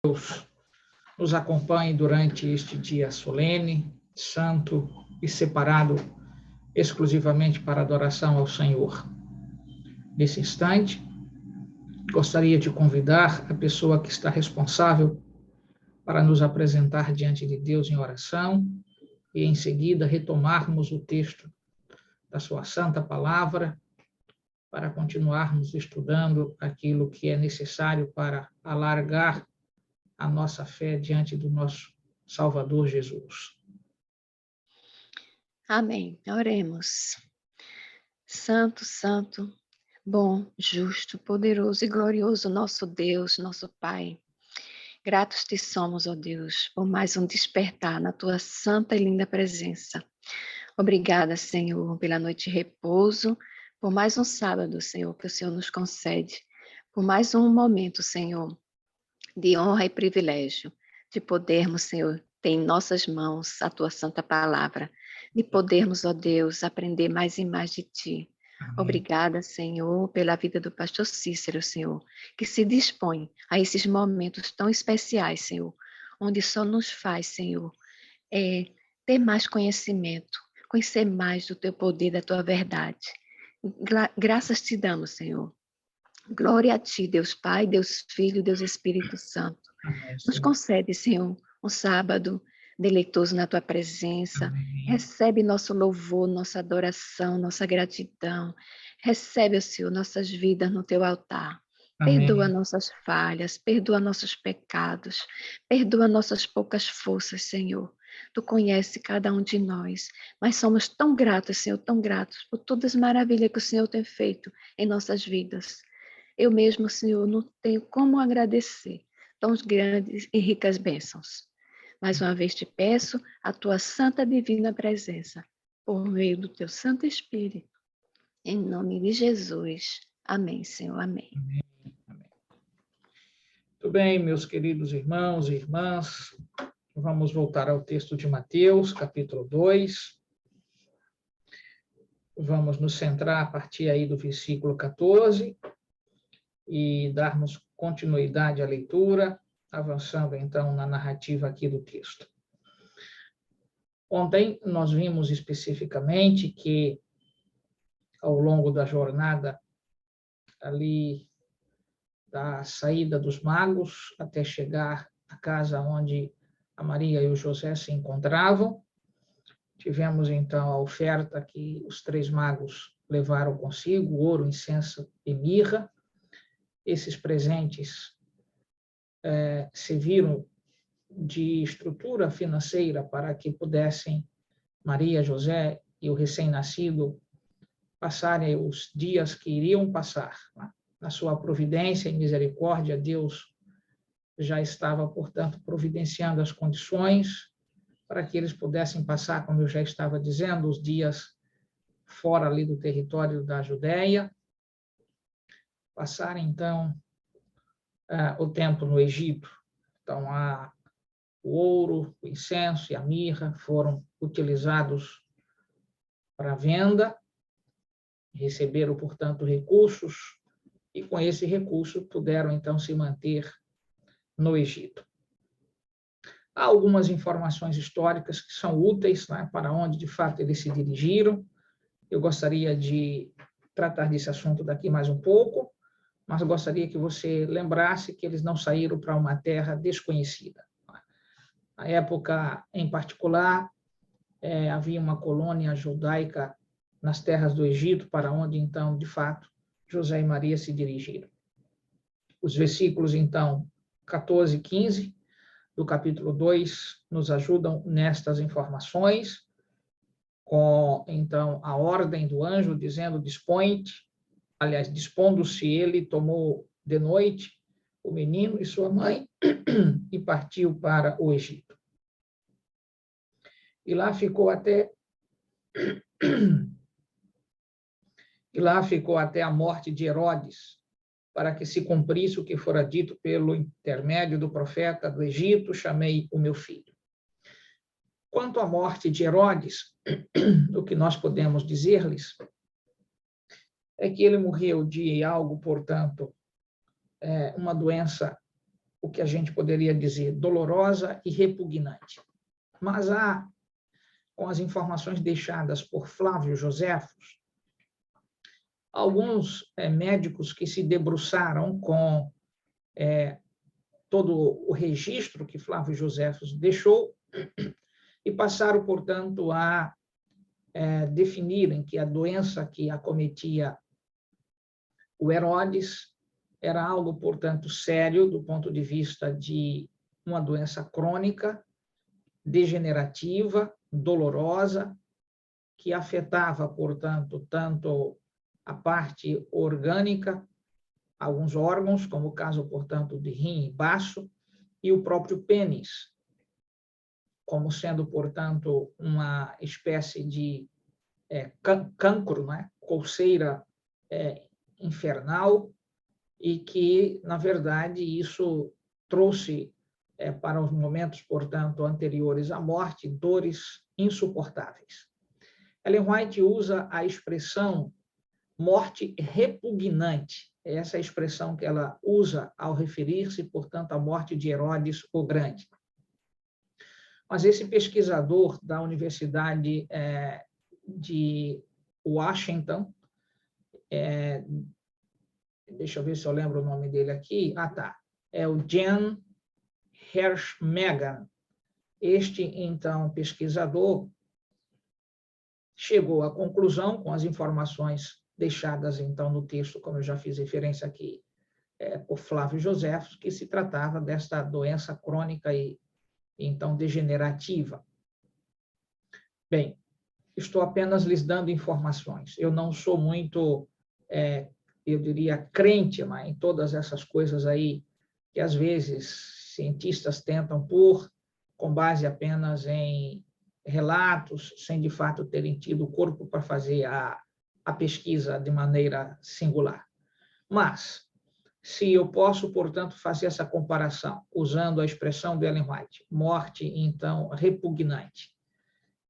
Deus nos acompanhe durante este dia solene, santo e separado exclusivamente para adoração ao Senhor. Nesse instante, gostaria de convidar a pessoa que está responsável para nos apresentar diante de Deus em oração e, em seguida, retomarmos o texto da sua santa palavra para continuarmos estudando aquilo que é necessário para alargar a nossa fé diante do nosso Salvador Jesus. Amém. Oremos. Santo, santo, bom, justo, poderoso e glorioso nosso Deus, nosso Pai. Gratos te somos, ó Deus, por mais um despertar na tua santa e linda presença. Obrigada, Senhor, pela noite de repouso, por mais um sábado, Senhor, que o Senhor nos concede, por mais um momento, Senhor, de honra e privilégio, de podermos, Senhor, ter em nossas mãos a tua santa palavra, de podermos, ó Deus, aprender mais e mais de ti. Amém. Obrigada, Senhor, pela vida do pastor Cícero, Senhor, que se dispõe a esses momentos tão especiais, Senhor, onde só nos faz, Senhor, ter mais conhecimento, conhecer mais do teu poder, da tua verdade. Graças te damos, Senhor. Glória a ti, Deus Pai, Deus Filho, Deus Espírito Santo. Amém, Nos concede, Senhor, um sábado deleitoso na tua presença. Amém. Recebe nosso louvor, nossa adoração, nossa gratidão. Recebe, Senhor, nossas vidas no teu altar. Amém. Perdoa nossas falhas, perdoa nossos pecados, perdoa nossas poucas forças, Senhor. Tu conhece cada um de nós, mas somos tão gratos, Senhor, tão gratos por todas as maravilhas que o Senhor tem feito em nossas vidas. Eu mesmo, Senhor, não tenho como agradecer tão grandes e ricas bênçãos. Mais uma vez te peço a tua santa divina presença, por meio do teu Santo Espírito. Em nome de Jesus. Amém, Senhor. Amém. Amém. Muito bem, meus queridos irmãos e irmãs, vamos voltar ao texto de Mateus, capítulo 2. Vamos nos centrar a partir aí do versículo 14 e darmos continuidade à leitura, avançando então na narrativa aqui do texto. Ontem nós vimos especificamente que, ao longo da jornada ali da saída dos magos até chegar à casa onde a Maria e o José se encontravam, tivemos então a oferta que os três magos levaram consigo, ouro, incenso e mirra. Esses presentes serviram de estrutura financeira para que pudessem Maria, José e o recém-nascido passarem os dias que iriam passar. Na sua providência e misericórdia, Deus já estava, portanto, providenciando as condições para que eles pudessem passar, como eu já estava dizendo, os dias fora ali do território da Judéia, passarem, então, o tempo no Egito. Então, o ouro, o incenso e a mirra foram utilizados para venda, receberam, portanto, recursos, e com esse recurso puderam, então, se manter no Egito. Há algumas informações históricas que são úteis, né, para onde, de fato, eles se dirigiram. Eu gostaria de tratar desse assunto daqui mais um pouco, mas eu gostaria que você lembrasse que eles não saíram para uma terra desconhecida. Na época, em particular, havia uma colônia judaica nas terras do Egito, para onde, então, de fato, José e Maria se dirigiram. Os versículos, então, 14 e 15 do capítulo 2 nos ajudam nestas informações, com, então, a ordem do anjo dizendo: dispõe-te. Aliás, dispondo-se ele, tomou de noite o menino e sua mãe e partiu para o Egito. E lá ficou até a morte de Herodes, para que se cumprisse o que fora dito pelo intermédio do profeta do Egito: chamei o meu filho. Quanto à morte de Herodes, o que nós podemos dizer-lhes é que ele morreu de algo, portanto, uma doença o que a gente poderia dizer dolorosa e repugnante. Mas com as informações deixadas por Flávio Joséfos, alguns médicos que se debruçaram com todo o registro que Flávio Joséfos deixou e passaram, portanto, a definirem que a doença que acometia o Herodes era algo, portanto, sério do ponto de vista de uma doença crônica, degenerativa, dolorosa, que afetava, portanto, tanto a parte orgânica, alguns órgãos, como o caso, portanto, de rim e baço, e o próprio pênis, como sendo, portanto, uma espécie de cancro, né? Coceira infernal, e que, na verdade, isso trouxe para os momentos, portanto, anteriores à morte, dores insuportáveis. Ellen White usa a expressão morte repugnante. É essa a expressão que ela usa ao referir-se, portanto, à morte de Herodes o Grande. Mas esse pesquisador da Universidade de Washington, deixa eu ver se eu lembro o nome dele aqui. É o Jan Hirschmegan. Este, então, pesquisador chegou à conclusão, com as informações deixadas, então, no texto, como eu já fiz referência aqui, por Flávio Joséfos, que se tratava desta doença crônica e, então, degenerativa. Bem, estou apenas lhes dando informações. Eu não sou muito, eu diria, crente, mas em todas essas coisas aí que, às vezes, cientistas tentam pôr com base apenas em relatos, sem, de fato, terem tido o corpo para fazer a pesquisa de maneira singular. Mas, se eu posso, portanto, fazer essa comparação, usando a expressão de Ellen White, morte, então, repugnante,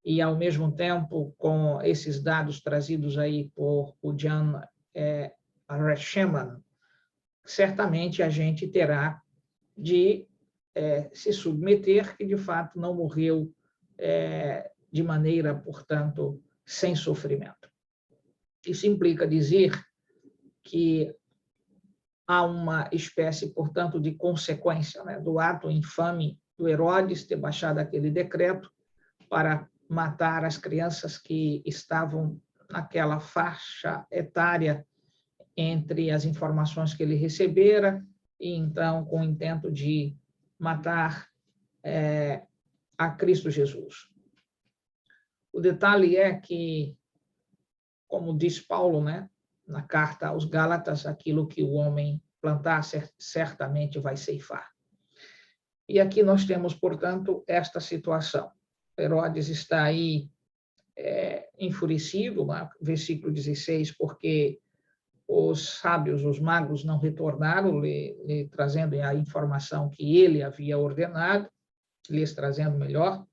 e, ao mesmo tempo, com esses dados trazidos aí por o Jan Hirschmegan, certamente a gente terá de se submeter, que, de fato, não morreu de maneira, portanto, sem sofrimento. Isso implica dizer que há uma espécie, portanto, de consequência, né, do ato infame do Herodes ter baixado aquele decreto para matar as crianças que estavam naquela faixa etária entre as informações que ele recebera e, então, com o intento de matar a Cristo Jesus. O detalhe é que, como diz Paulo, né, na carta aos Gálatas, aquilo que o homem plantar certamente vai ceifar. E aqui nós temos, portanto, esta situação. Herodes está aí enfurecido, né, versículo 16, porque os sábios, os magos, não retornaram, lhe trazendo a informação que ele havia ordenado, lhes trazendo melhor.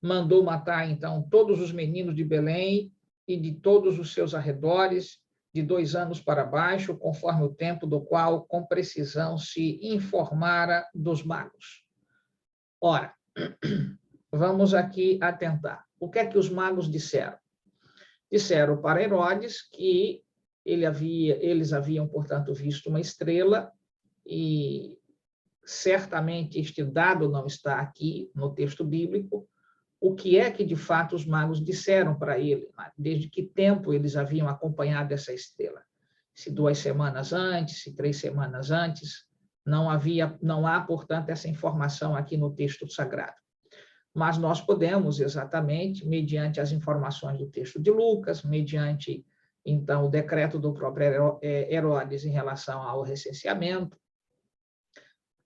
Mandou matar, então, todos os meninos de Belém e de todos os seus arredores, de 2 anos para baixo, conforme o tempo do qual, com precisão, se informara dos magos. Ora, vamos aqui atentar. O que é que os magos disseram? Disseram para Herodes que eles haviam, portanto, visto uma estrela e certamente este dado não está aqui no texto bíblico. O que é que, de fato, os magos disseram para ele? Desde que tempo eles haviam acompanhado essa estrela? Se 2 semanas antes, se 3 semanas antes, não há, portanto, essa informação aqui no texto sagrado. Mas nós podemos, exatamente, mediante as informações do texto de Lucas, mediante, então, o decreto do próprio Herodes em relação ao recenseamento,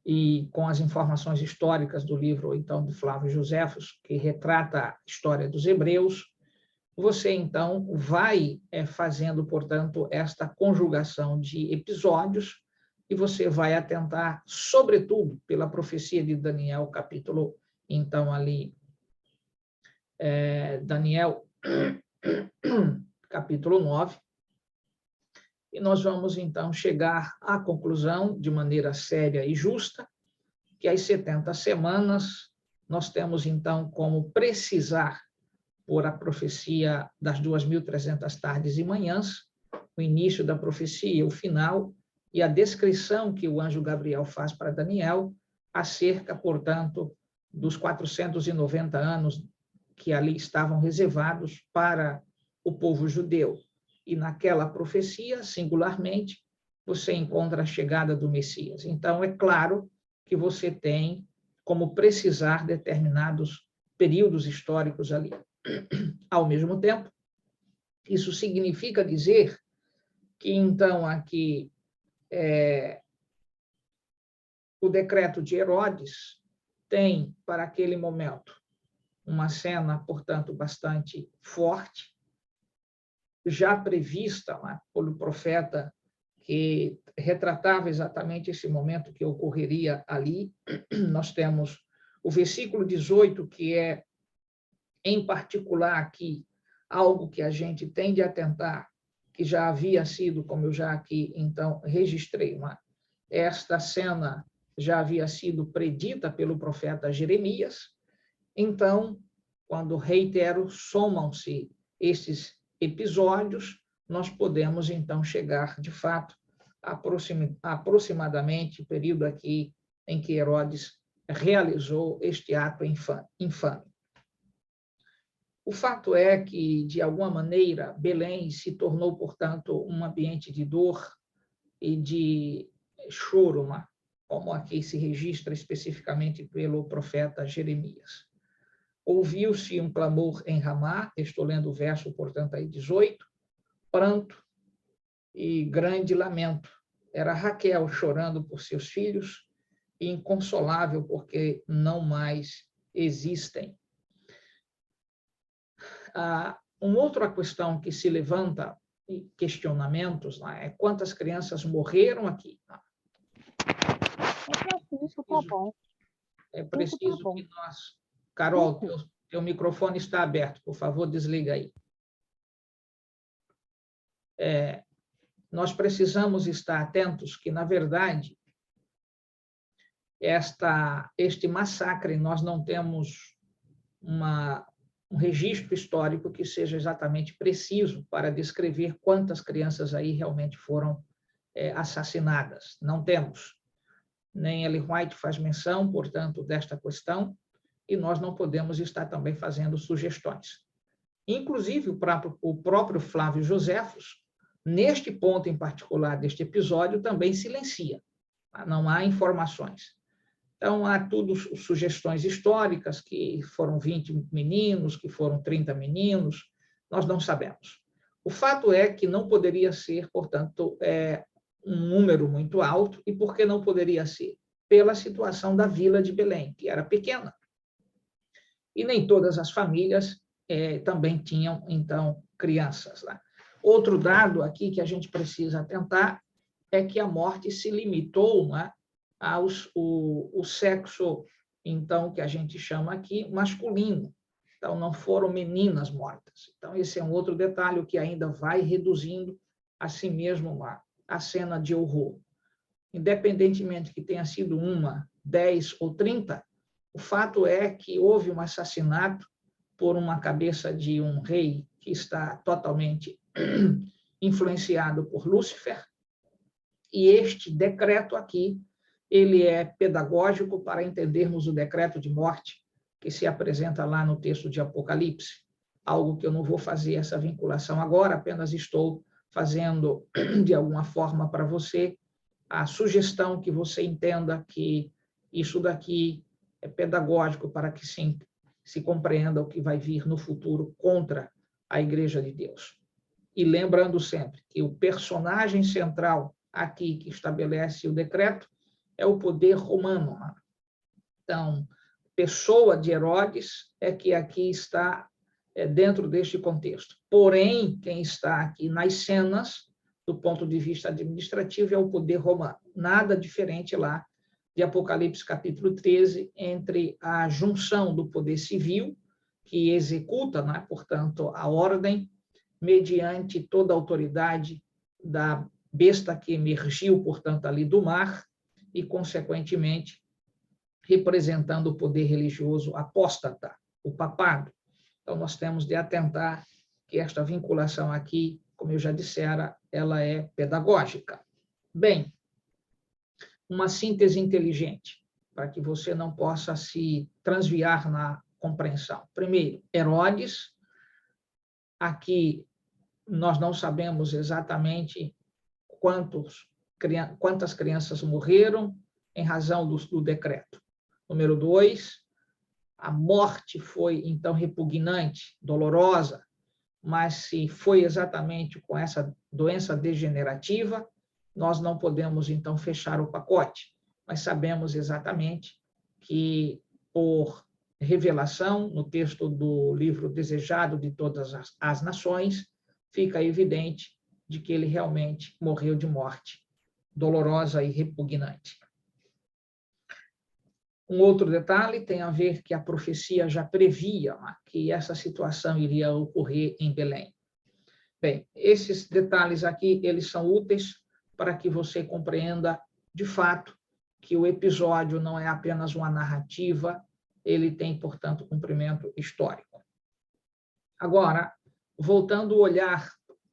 e com as informações históricas do livro, então, de Flávio Joséfos, que retrata a história dos hebreus, você, então, vai fazendo, portanto, esta conjugação de episódios e você vai atentar, sobretudo, pela profecia de Daniel, capítulo, então, ali, Daniel, capítulo 9, e nós vamos, então, chegar à conclusão, de maneira séria e justa, que as 70 semanas nós temos, então, como precisar, por a profecia das 2.300 tardes e manhãs, o início da profecia, o final, e a descrição que o anjo Gabriel faz para Daniel, acerca, portanto, dos 490 anos que ali estavam reservados para o povo judeu. E naquela profecia, singularmente, você encontra a chegada do Messias. Então, é claro que você tem como precisar determinados períodos históricos ali. Ao mesmo tempo, isso significa dizer que, então, aqui, o decreto de Herodes tem, para aquele momento, uma cena, portanto, bastante forte, já prevista lá pelo profeta, que retratava exatamente esse momento que ocorreria ali. Nós temos o versículo 18, que é, em particular aqui, algo que a gente tem de atentar, que já havia sido, como eu já aqui, então, registrei, esta cena já havia sido predita pelo profeta Jeremias. Então, quando reitero, somam-se esses episódios, nós podemos, então, chegar, de fato, aproximadamente o período aqui em que Herodes realizou este ato infame. O fato é que, de alguma maneira, Belém se tornou, portanto, um ambiente de dor e de choro, como aqui se registra especificamente pelo profeta Jeremias. Ouviu-se um clamor em Ramá, estou lendo o verso, portanto, aí 18, pranto e grande lamento. Era Raquel chorando por seus filhos e inconsolável porque não mais existem. Uma outra questão que se levanta, e questionamentos, é quantas crianças morreram aqui. É preciso que nós... Carol, teu microfone está aberto, por favor, desliga aí. Nós precisamos estar atentos que, na verdade, este massacre, nós não temos um registro histórico que seja exatamente preciso para descrever quantas crianças aí realmente foram assassinadas. Não temos. Nem Ellen White faz menção, portanto, desta questão, e nós não podemos estar também fazendo sugestões. Inclusive, o próprio Flávio Joséfos, neste ponto em particular deste episódio, também silencia. Não há informações. Então, há tudo sugestões históricas, que foram 20 meninos, que foram 30 meninos, nós não sabemos. O fato é que não poderia ser, portanto, um número muito alto. E por que não poderia ser? Pela situação da vila de Belém, que era pequena. E nem todas as famílias também tinham, então, crianças lá. Outro dado aqui que a gente precisa atentar é que a morte se limitou ao sexo, então, que a gente chama aqui masculino. Então, não foram meninas mortas. Então, esse é um outro detalhe que ainda vai reduzindo a si mesmo a cena de horror. Independentemente que tenha sido 1, 10 ou 30, o fato é que houve um assassinato por uma cabeça de um rei que está totalmente influenciado por Lúcifer, e este decreto aqui, ele é pedagógico para entendermos o decreto de morte que se apresenta lá no texto de Apocalipse, algo que eu não vou fazer essa vinculação agora, apenas estou fazendo, de alguma forma, para você, a sugestão que você entenda que isso daqui é pedagógico para que se compreenda o que vai vir no futuro contra a Igreja de Deus. E lembrando sempre que o personagem central aqui que estabelece o decreto é o poder romano. Então, pessoa de Herodes é que aqui está dentro deste contexto. Porém, quem está aqui nas cenas, do ponto de vista administrativo, é o poder romano. Nada diferente lá de Apocalipse capítulo 13, entre a junção do poder civil, que executa, portanto, a ordem, mediante toda a autoridade da besta que emergiu, portanto, ali do mar e, consequentemente, representando o poder religioso apóstata, o papado. Então, nós temos de atentar que esta vinculação aqui, como eu já dissera, ela é pedagógica. Bem, uma síntese inteligente, para que você não possa se transviar na compreensão. Primeiro, Herodes. Aqui nós não sabemos exatamente quantas crianças morreram em razão do decreto. Número 2, a morte foi, então, repugnante, dolorosa, mas se foi exatamente com essa doença degenerativa, nós não podemos, então, fechar o pacote, mas sabemos exatamente que, por revelação, no texto do livro Desejado de Todas as Nações, fica evidente de que ele realmente morreu de morte dolorosa e repugnante. Um outro detalhe tem a ver que a profecia já previa que essa situação iria ocorrer em Belém. Bem, esses detalhes aqui, eles são úteis para que você compreenda, de fato, que o episódio não é apenas uma narrativa, ele tem, portanto, cumprimento histórico. Agora, voltando o olhar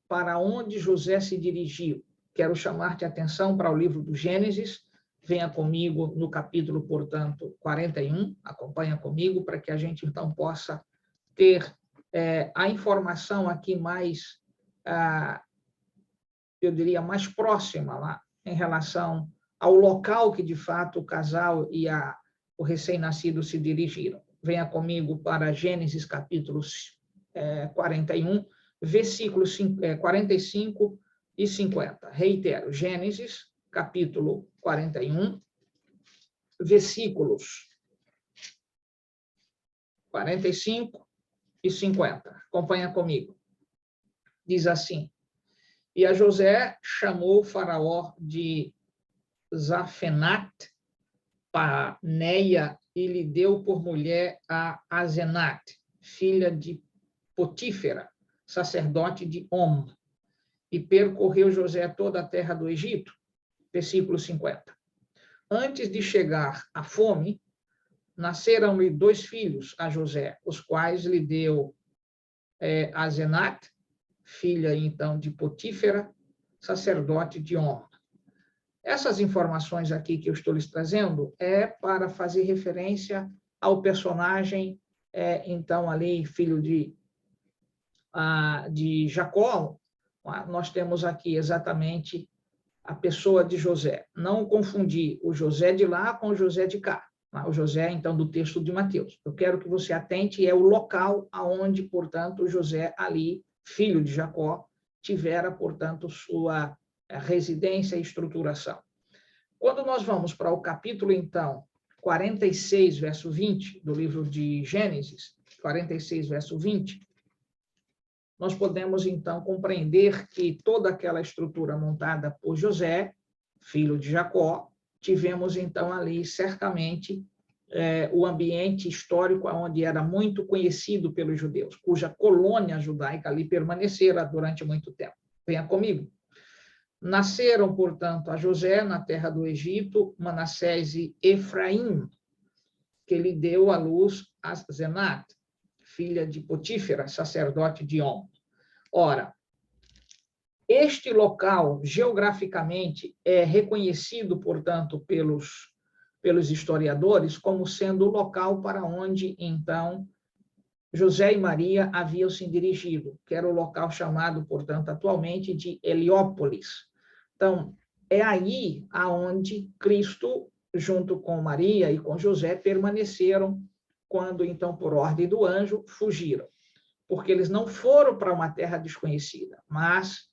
para onde José se dirigiu, quero chamar-te a atenção para o livro do Gênesis. Venha comigo no capítulo, portanto, 41, acompanha comigo, para que a gente, então, possa ter a informação aqui mais, eu diria, mais próxima lá, em relação ao local que, de fato, o casal e o recém-nascido se dirigiram. Venha comigo para Gênesis, capítulo 41, versículos 45 e 50. Reitero, Gênesis, capítulo 41, versículos 45 e 50. Acompanha comigo. Diz assim: E a José chamou Faraó de Zafenat Paneia e lhe deu por mulher a Asenat, filha de Potífera, sacerdote de On. E percorreu José toda a terra do Egito. Versículo 50. Antes de chegar a fome, nasceram-lhe 2 filhos a José, os quais lhe deu Asenat, filha, então, de Potífera, sacerdote de On. Essas informações aqui que eu estou lhes trazendo é para fazer referência ao personagem, então, ali, filho de Jacó. Nós temos aqui exatamente a pessoa de José. Não confundir o José de lá com o José de cá. O José, então, do texto de Mateus. Eu quero que você atente, é o local aonde, portanto, o José ali, filho de Jacó, tivera, portanto, sua residência e estruturação. Quando nós vamos para o capítulo, então, 46, verso 20, do livro de Gênesis, 46, verso 20, nós podemos, então, compreender que toda aquela estrutura montada por José, filho de Jacó, tivemos, então, ali, certamente, o ambiente histórico onde era muito conhecido pelos judeus, cuja colônia judaica ali permanecera durante muito tempo. Venha comigo. Nasceram, portanto, a José, na terra do Egito, Manassés e Efraim, que lhe deu à luz a Asenat, filha de Potífera, sacerdote de On. Ora, este local, geograficamente, é reconhecido, portanto, pelos historiadores como sendo o local para onde, então, José e Maria haviam se dirigido, que era o local chamado, portanto, atualmente de Heliópolis. Então, é aí aonde Cristo, junto com Maria e com José, permaneceram quando, então, por ordem do anjo, fugiram. Porque eles não foram para uma terra desconhecida, mas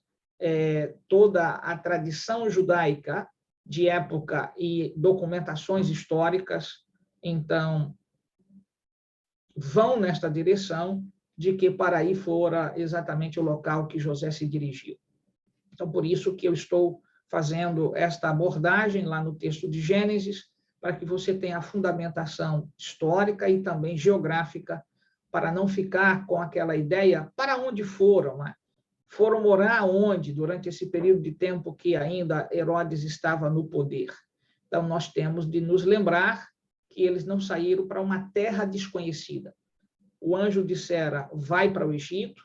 toda a tradição judaica de época e documentações históricas, então, vão nesta direção de que para aí fora exatamente o local que José se dirigiu. Então, por isso que eu estou fazendo esta abordagem lá no texto de Gênesis, para que você tenha a fundamentação histórica e também geográfica, para não ficar com aquela ideia para onde foram, né? foram morar onde durante esse período de tempo que ainda Herodes estava no poder? Então, nós temos de nos lembrar que eles não saíram para uma terra desconhecida. O anjo dissera, vai para o Egito,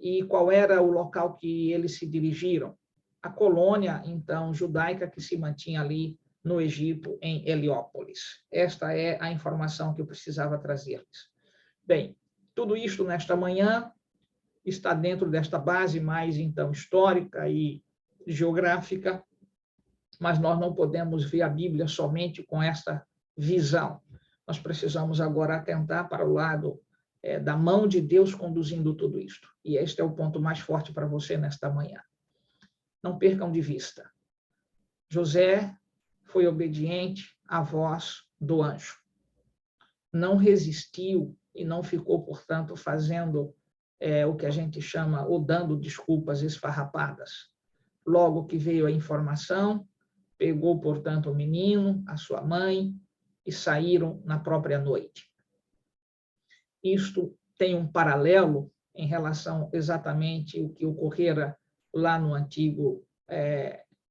e qual era o local que eles se dirigiram? A colônia, então, judaica que se mantinha ali no Egito, em Heliópolis. Esta é a informação que eu precisava trazer-lhes. Bem, tudo isto nesta manhã está dentro desta base mais, então, histórica e geográfica, mas nós não podemos ver a Bíblia somente com esta visão. Nós precisamos agora atentar para o lado da mão de Deus conduzindo tudo isto. E este é o ponto mais forte para você nesta manhã. Não percam de vista. José foi obediente à voz do anjo. Não resistiu e não ficou, portanto, fazendo o que a gente chama, ou dando desculpas esfarrapadas. Logo que veio a informação, pegou, portanto, o menino, a sua mãe, e saíram na própria noite. Isto tem um paralelo em relação exatamente ao que ocorrera lá no antigo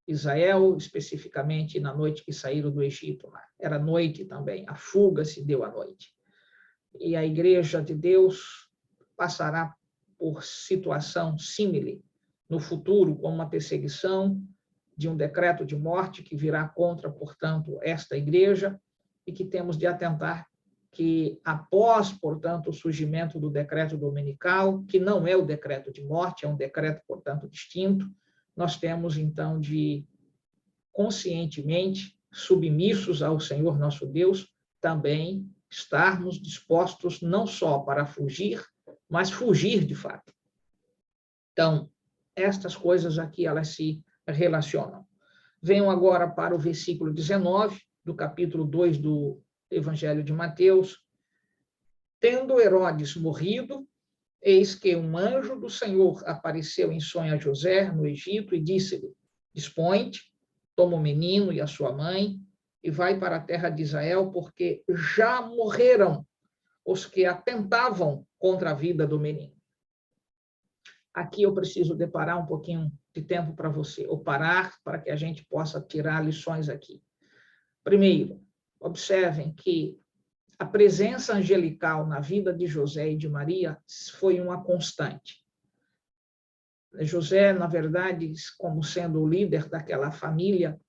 Israel, especificamente na noite que saíram do Egito. Era noite também, a fuga se deu à noite. E a Igreja de Deus passará por situação símile no futuro, com uma perseguição de um decreto de morte que virá contra, portanto, esta Igreja, e que temos de atentar que, após, portanto, o surgimento do decreto dominical, que não é o decreto de morte, é um decreto, portanto, distinto, nós temos, então, de, conscientemente, submissos ao Senhor nosso Deus, também estarmos dispostos não só para fugir, mas fugir de fato. Então, estas coisas aqui, elas se relacionam. Venham agora para o versículo 19 do capítulo 2 do Evangelho de Mateus. Tendo Herodes morrido, eis que um anjo do Senhor apareceu em sonho a José, no Egito, e disse-lhe, dispõe-te, toma o menino e a sua mãe, e vai para a terra de Israel, porque já morreram os que atentavam contra a vida do menino. Aqui eu preciso deparar um pouquinho de tempo para você, ou parar para que a gente possa tirar lições aqui. Primeiro, observem que a presença angelical na vida de José e de Maria foi uma constante. José, na verdade, como sendo o líder daquela família,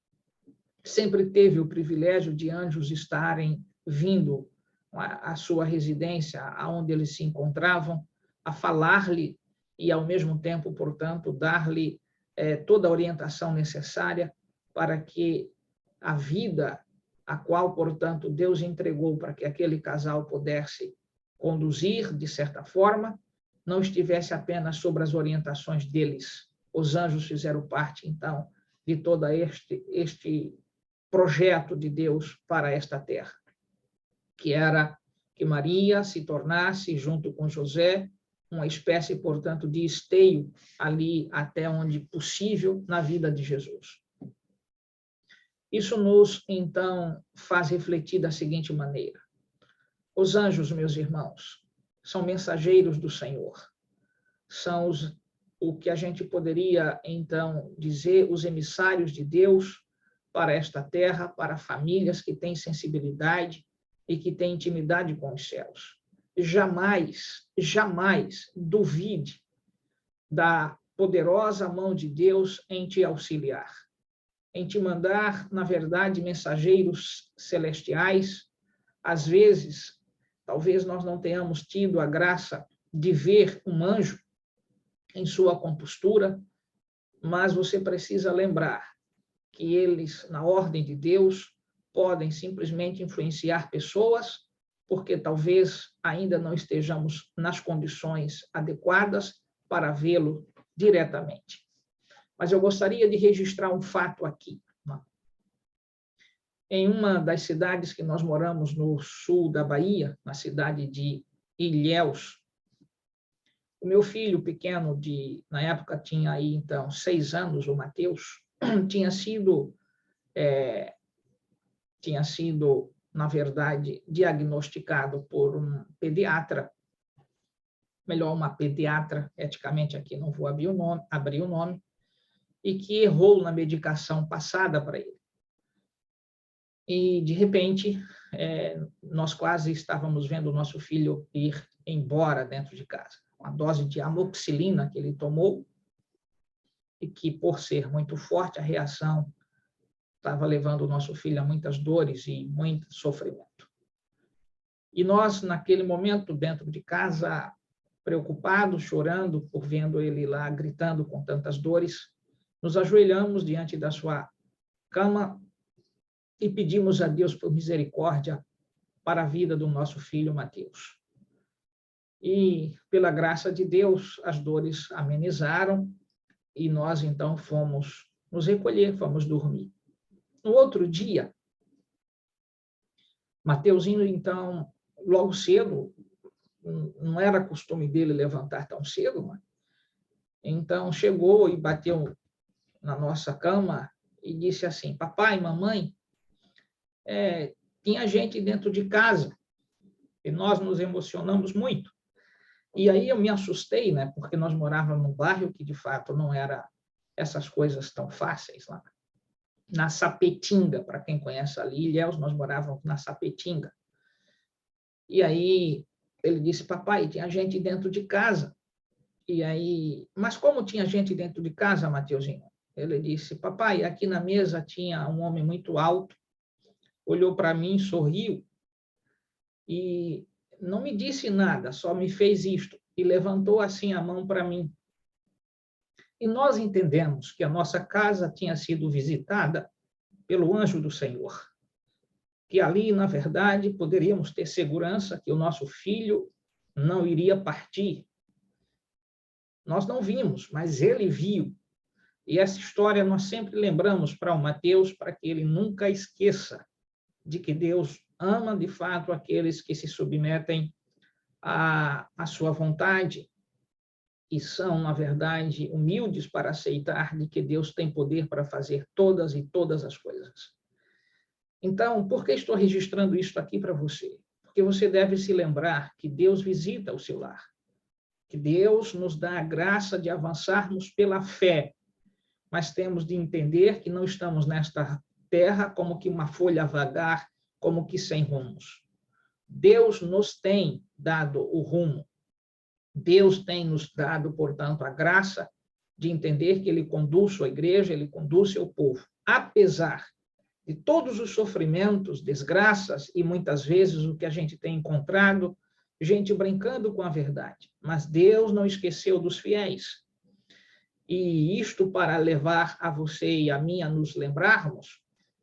sempre teve o privilégio de anjos estarem vindo à sua residência, aonde eles se encontravam, a falar-lhe e, ao mesmo tempo, portanto, dar-lhe toda a orientação necessária para que a vida a qual, portanto, Deus entregou para que aquele casal pudesse conduzir, de certa forma, não estivesse apenas sobre as orientações deles. Os anjos fizeram parte, então, de todo este projeto de Deus para esta terra, que era que Maria se tornasse, junto com José, uma espécie, portanto, de esteio ali até onde possível na vida de Jesus. Isso nos, então, faz refletir da seguinte maneira. Os anjos, meus irmãos, são mensageiros do Senhor. São o que a gente poderia, então, dizer, os emissários de Deus para esta terra, para famílias que têm sensibilidade e que têm intimidade com os céus. Jamais, jamais duvide da poderosa mão de Deus em te auxiliar, em te mandar, na verdade, mensageiros celestiais. Às vezes, talvez nós não tenhamos tido a graça de ver um anjo em sua compostura, mas você precisa lembrar que eles, na ordem de Deus, podem simplesmente influenciar pessoas, porque talvez ainda não estejamos nas condições adequadas para vê-lo diretamente. Mas eu gostaria de registrar um fato aqui. Em uma das cidades que nós moramos no sul da Bahia, na cidade de Ilhéus, o meu filho pequeno, na época tinha aí, então, 6 anos, o Mateus, tinha sido, na verdade, diagnosticado por um pediatra melhor, uma pediatra, eticamente aqui não vou abrir o nome, e que errou na medicação passada para ele. E, de repente, nós quase estávamos vendo o nosso filho ir embora dentro de casa. Uma dose de amoxicilina que ele tomou, e que, por ser muito forte, a reação estava levando o nosso filho a muitas dores e muito sofrimento. E nós, naquele momento, dentro de casa, preocupados, chorando, por vendo ele lá gritando com tantas dores, nos ajoelhamos diante da sua cama e pedimos a Deus por misericórdia para a vida do nosso filho Mateus. E, pela graça de Deus, as dores amenizaram e nós, então, fomos nos recolher, fomos dormir. No outro dia, Mateuzinho, então, logo cedo, não era costume dele levantar tão cedo, mas, então chegou e bateu na nossa cama e disse assim: papai, mamãe, tinha gente dentro de casa, e nós nos emocionamos muito. E aí eu me assustei, né? Porque nós morávamos num bairro que, de fato, não era essas coisas tão fáceis lá. Na Sapetinga, para quem conhece ali, Ilhéus, nós morávamos na Sapetinga. E aí ele disse: papai, tinha gente dentro de casa. E aí, mas como tinha gente dentro de casa, Mateuzinho? Ele disse: papai, aqui na mesa tinha um homem muito alto, olhou para mim, sorriu e não me disse nada, só me fez isto e levantou assim a mão para mim. E nós entendemos que a nossa casa tinha sido visitada pelo anjo do Senhor, que ali, na verdade, poderíamos ter segurança que o nosso filho não iria partir. Nós não vimos, mas ele viu. E essa história nós sempre lembramos para o Mateus, para que ele nunca esqueça de que Deus ama, de fato, aqueles que se submetem à sua vontade e são, na verdade, humildes para aceitar de que Deus tem poder para fazer todas e todas as coisas. Então, por que estou registrando isso aqui para você? Porque você deve se lembrar que Deus visita o seu lar, que Deus nos dá a graça de avançarmos pela fé, mas temos de entender que não estamos nesta terra como que uma folha a vagar, como que sem rumos. Deus nos tem dado o rumo. Deus tem nos dado, portanto, a graça de entender que Ele conduz sua igreja, Ele conduz seu povo. Apesar de todos os sofrimentos, desgraças e, muitas vezes, o que a gente tem encontrado, gente brincando com a verdade. Mas Deus não esqueceu dos fiéis. E isto para levar a você e a mim a nos lembrarmos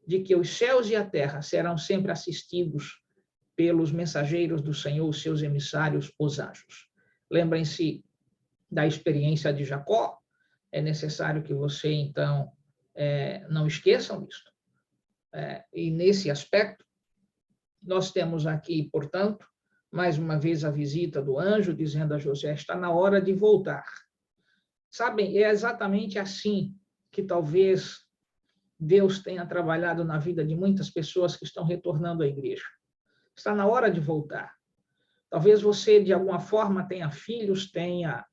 de que os céus e a terra serão sempre assistidos pelos mensageiros do Senhor, os seus emissários, os anjos. Lembrem-se da experiência de Jacó. É necessário que você, então, não esqueçam disto. E, nesse aspecto, nós temos aqui, portanto, mais uma vez a visita do anjo, dizendo a José: está na hora de voltar. Sabem, é exatamente assim que talvez Deus tenha trabalhado na vida de muitas pessoas que estão retornando à igreja. Está na hora de voltar. Talvez você, de alguma forma, tenha filhos, tenha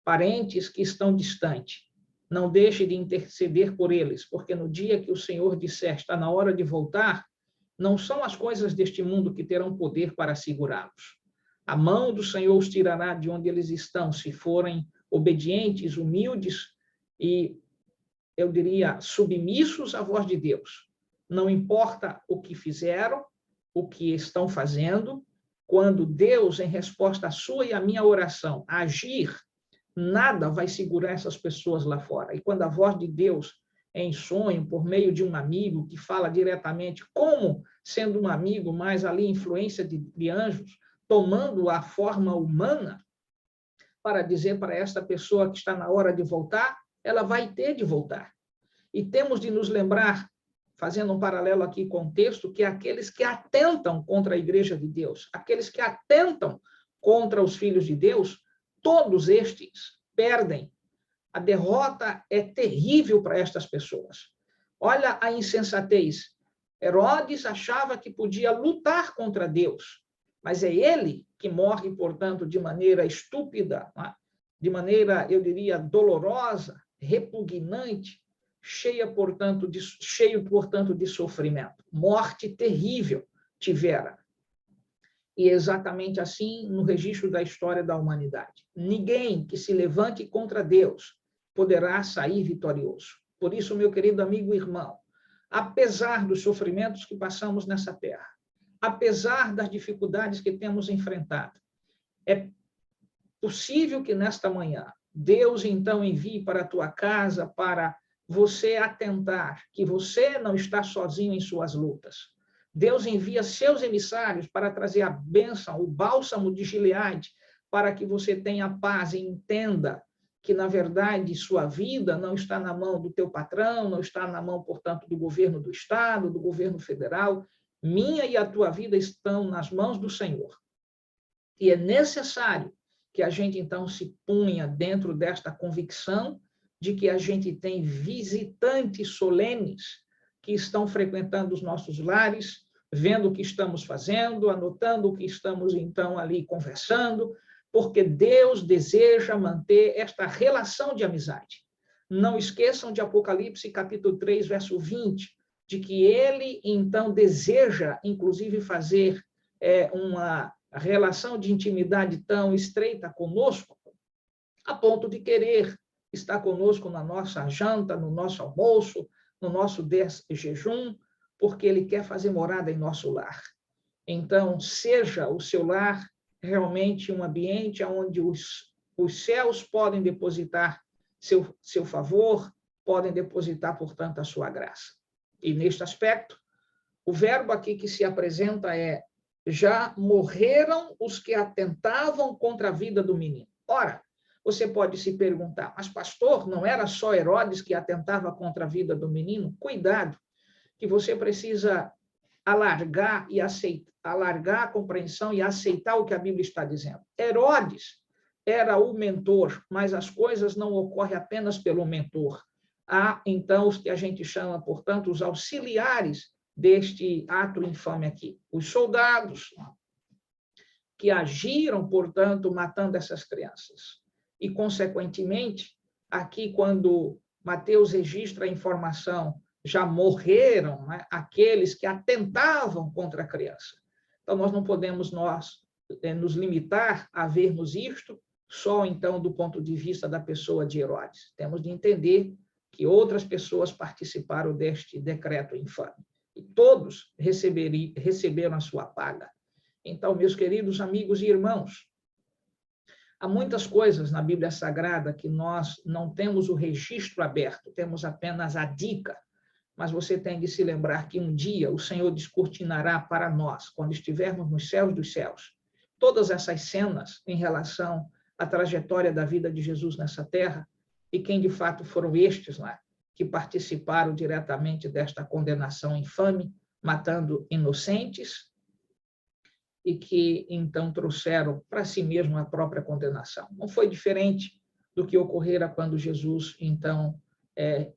parentes que estão distantes. Não deixe de interceder por eles, porque no dia que o Senhor disser está na hora de voltar, não são as coisas deste mundo que terão poder para segurá-los. A mão do Senhor os tirará de onde eles estão, se forem obedientes, humildes e, eu diria, submissos à voz de Deus. Não importa o que fizeram, o que estão fazendo, quando Deus, em resposta à sua e à minha oração, agir, nada vai segurar essas pessoas lá fora. E quando a voz de Deus em sonho, por meio de um amigo que fala diretamente, como sendo um amigo, mas ali influência de anjos, tomando a forma humana, para dizer para esta pessoa que está na hora de voltar, ela vai ter de voltar. E temos de nos lembrar, fazendo um paralelo aqui com o texto, que aqueles que atentam contra a igreja de Deus, aqueles que atentam contra os filhos de Deus, todos estes perdem. A derrota é terrível para estas pessoas. Olha a insensatez. Herodes achava que podia lutar contra Deus, mas é ele que morre, portanto, de maneira estúpida, de maneira, eu diria, dolorosa, repugnante, cheio, portanto, de sofrimento. Morte terrível tivera. E é exatamente assim no registro da história da humanidade. Ninguém que se levante contra Deus poderá sair vitorioso. Por isso, meu querido amigo e irmão, apesar dos sofrimentos que passamos nessa terra, apesar das dificuldades que temos enfrentado, é possível que nesta manhã Deus então envie para a tua casa para você atentar que você não está sozinho em suas lutas. Deus envia seus emissários para trazer a bênção, o bálsamo de Gileade, para que você tenha paz e entenda que, na verdade, sua vida não está na mão do teu patrão, não está na mão, portanto, do governo do Estado, do governo federal. Minha e a tua vida estão nas mãos do Senhor. E é necessário que a gente, então, se ponha dentro desta convicção de que a gente tem visitantes solenes que estão frequentando os nossos lares, vendo o que estamos fazendo, anotando o que estamos, então, ali conversando, porque Deus deseja manter esta relação de amizade. Não esqueçam de Apocalipse, capítulo 3, verso 20, de que ele, então, deseja, inclusive, fazer uma relação de intimidade tão estreita conosco, a ponto de querer estar conosco na nossa janta, no nosso almoço, no nosso jejum, porque ele quer fazer morada em nosso lar. Então, seja o seu lar realmente um ambiente onde os céus podem depositar seu favor, podem depositar, portanto, a sua graça. E, neste aspecto, o verbo aqui que se apresenta é: já morreram os que atentavam contra a vida do menino. Ora, você pode se perguntar, mas pastor, não era só Herodes que atentava contra a vida do menino? Cuidado, que você precisa alargar a compreensão e aceitar o que a Bíblia está dizendo. Herodes era o mentor, mas as coisas não ocorrem apenas pelo mentor. Há, então, os que a gente chama, portanto, os auxiliares deste ato infame aqui. Os soldados que agiram, portanto, matando essas crianças. E, consequentemente, aqui, quando Mateus registra a informação, já morreram, né, aqueles que atentavam contra a criança. Então, nós não podemos nos limitar a vermos isto só, então, do ponto de vista da pessoa de Herodes. Temos de entender que outras pessoas participaram deste decreto infame. E todos receberam a sua paga. Então, meus queridos amigos e irmãos, há muitas coisas na Bíblia Sagrada que nós não temos o registro aberto, temos apenas a dica, mas você tem de se lembrar que um dia o Senhor descortinará para nós, quando estivermos nos céus dos céus, todas essas cenas em relação à trajetória da vida de Jesus nessa terra e quem de fato foram estes lá que participaram diretamente desta condenação infame, matando inocentes e que, então, trouxeram para si mesmo a própria condenação. Não foi diferente do que ocorrera quando Jesus, então,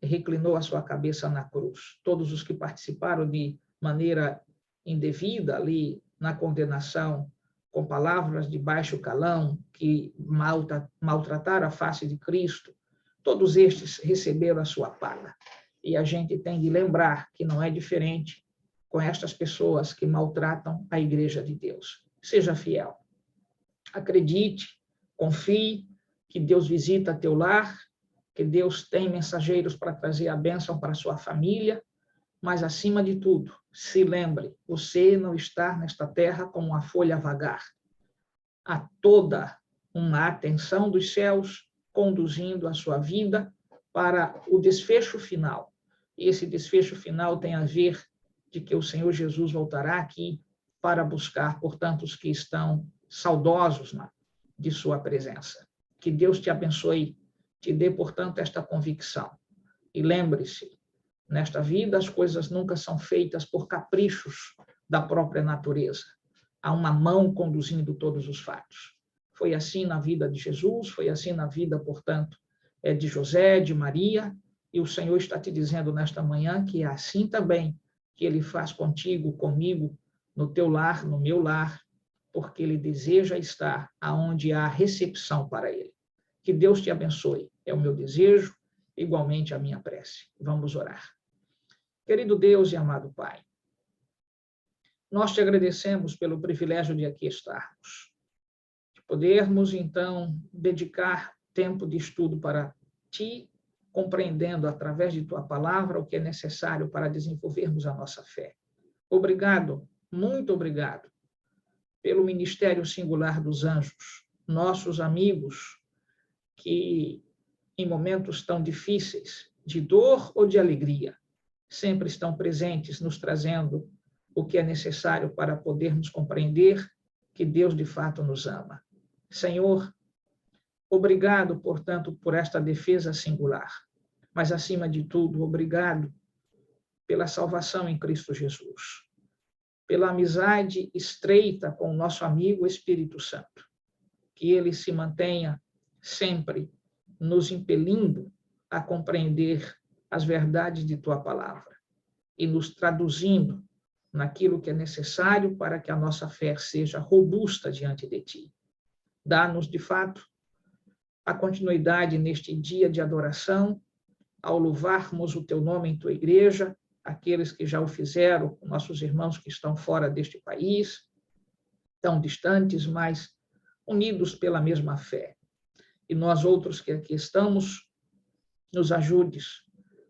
reclinou a sua cabeça na cruz. Todos os que participaram de maneira indevida ali na condenação, com palavras de baixo calão, que maltrataram a face de Cristo, todos estes receberam a sua paga. E a gente tem de lembrar que não é diferente com estas pessoas que maltratam a Igreja de Deus. Seja fiel. Acredite, confie que Deus visita teu lar, que Deus tem mensageiros para trazer a bênção para a sua família, mas, acima de tudo, se lembre, você não está nesta terra como uma folha a vagar. Há toda uma atenção dos céus conduzindo a sua vida para o desfecho final. E esse desfecho final tem a ver de que o Senhor Jesus voltará aqui para buscar, portanto, os que estão saudosos de sua presença. Que Deus te abençoe, te dê, portanto, esta convicção. E lembre-se, nesta vida as coisas nunca são feitas por caprichos da própria natureza. Há uma mão conduzindo todos os fatos. Foi assim na vida de Jesus, foi assim na vida, portanto, de José, de Maria, e o Senhor está te dizendo nesta manhã que é assim também que Ele faz contigo, comigo, no teu lar, no meu lar, porque ele deseja estar aonde há recepção para ele. Que Deus te abençoe. É o meu desejo, igualmente a minha prece. Vamos orar. Querido Deus e amado Pai, nós te agradecemos pelo privilégio de aqui estarmos, de podermos, então, dedicar tempo de estudo para ti, compreendendo através de tua palavra o que é necessário para desenvolvermos a nossa fé. Obrigado, muito obrigado, pelo ministério singular dos anjos, nossos amigos que, em momentos tão difíceis, de dor ou de alegria, sempre estão presentes, nos trazendo o que é necessário para podermos compreender que Deus de fato nos ama. Senhor, obrigado, portanto, por esta defesa singular, mas, acima de tudo, obrigado pela salvação em Cristo Jesus, pela amizade estreita com o nosso amigo Espírito Santo, que ele se mantenha sempre nos impelindo a compreender as verdades de tua palavra e nos traduzindo naquilo que é necessário para que a nossa fé seja robusta diante de ti. Dá-nos, de fato, a continuidade neste dia de adoração, ao louvarmos o teu nome em tua igreja, aqueles que já o fizeram, nossos irmãos que estão fora deste país, tão distantes, mas unidos pela mesma fé. E nós outros que aqui estamos, nos ajudes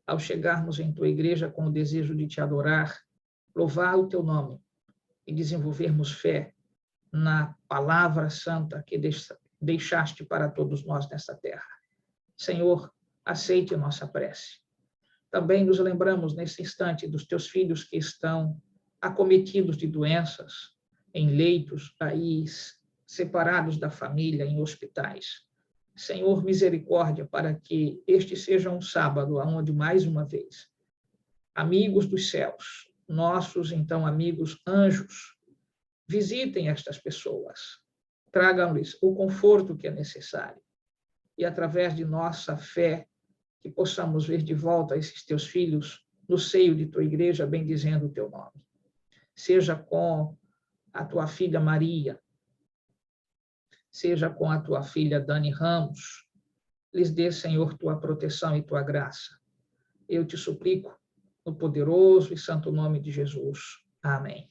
ao chegarmos em tua igreja com o desejo de te adorar, louvar o teu nome e desenvolvermos fé na palavra santa que deixaste para todos nós nesta terra. Senhor, aceite nossa prece. Também nos lembramos nesse instante dos teus filhos que estão acometidos de doenças, em leitos, aí separados da família, em hospitais. Senhor, misericórdia, para que este seja um sábado onde, mais uma vez, amigos dos céus, nossos, então, amigos anjos, visitem estas pessoas, tragam-lhes o conforto que é necessário e, através de nossa fé, que possamos ver de volta esses teus filhos no seio de tua igreja, bendizendo o teu nome. Seja com a tua filha Maria, seja com a tua filha Dani Ramos, lhes dê, Senhor, tua proteção e tua graça. Eu te suplico, no poderoso e santo nome de Jesus. Amém.